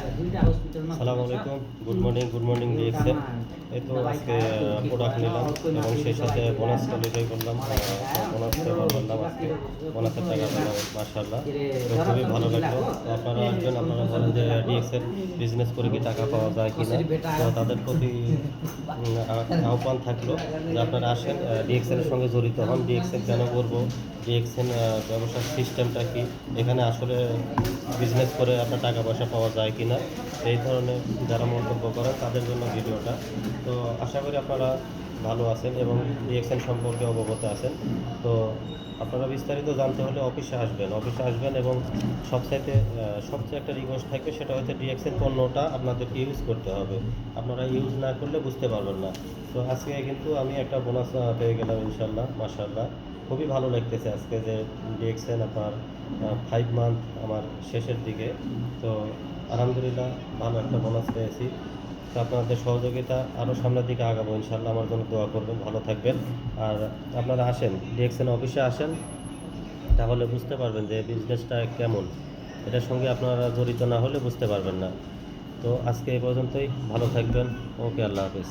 আসসালামু আলাইকুম, good morning DXL. এই তো আজকে প্রোডাক্ট নিলাম এবং সেই সাথে বোনাসটা লিডাই করলাম। বোনাস পেপার বললাম আজকে, বোনাসের টাকা পেলাম মাশাআল্লাহ। তো খুবই ভালো লাগলো। তো আপনারা আসবেন, আপনারা বলেন যে ডিএক্সএল বিজনেস করে কি টাকা পাওয়া যায় কি না। তো তাদের প্রতি আহ্বান থাকলো যে আপনারা আসেন, ডিএক্সএলের সঙ্গে জড়িত হন। ডিএক্সএল কেন করবো, ডিএক্সএল ব্যবসার সিস্টেমটা কি, এখানে আসলে বিজনেস করে আপনার টাকা পয়সা পাওয়া যায় কি না, এই ধরনের যারা মন্তব্য করেন তাদের জন্য ভিডিওটা। তো আশা করি আপনারা ভালো আছেন এবং ডিএক্সএল সম্পর্কে অবগত আছেন। তো আপনারা বিস্তারিত জানতে হলে অফিসে আসবেন এবং সবচেয়ে একটা রিকোয়েস্ট থাকবে, সেটা হচ্ছে ডিএক্সএল পণ্যটা আপনাদেরকে ইউজ করতে হবে। আপনারা ইউজ না করলে বুঝতে পারবেন না। তো আজকে কিন্তু আমি একটা বোনাস পেয়ে গেলাম ইনশাল্লাহ, মাশাআল্লাহ। খুবই ভালো লাগতেছে আজকে যে ডিএক্সএল আপনার 5 মান্থ আমার শেষের দিকে। তো আলহামদুলিল্লাহ ভালো একটা বোনাস পেয়েছি। তো আপনাদের সহযোগিতা আরও সামনের দিকে আগাবো ইনশাল্লাহ। আমার জন্য দোয়া করবেন, ভালো থাকবেন। আর আপনারা আসেন, ডিএক্সএল অফিসে আসেন, তাহলে বুঝতে পারবেন যে বিজনেসটা কেমন। এটার সঙ্গে আপনারা জড়িত না হলে বুঝতে পারবেন না। তো আজকে এই পর্যন্তই, ভালো থাকবেন। ওকে, আল্লাহ হাফেজ।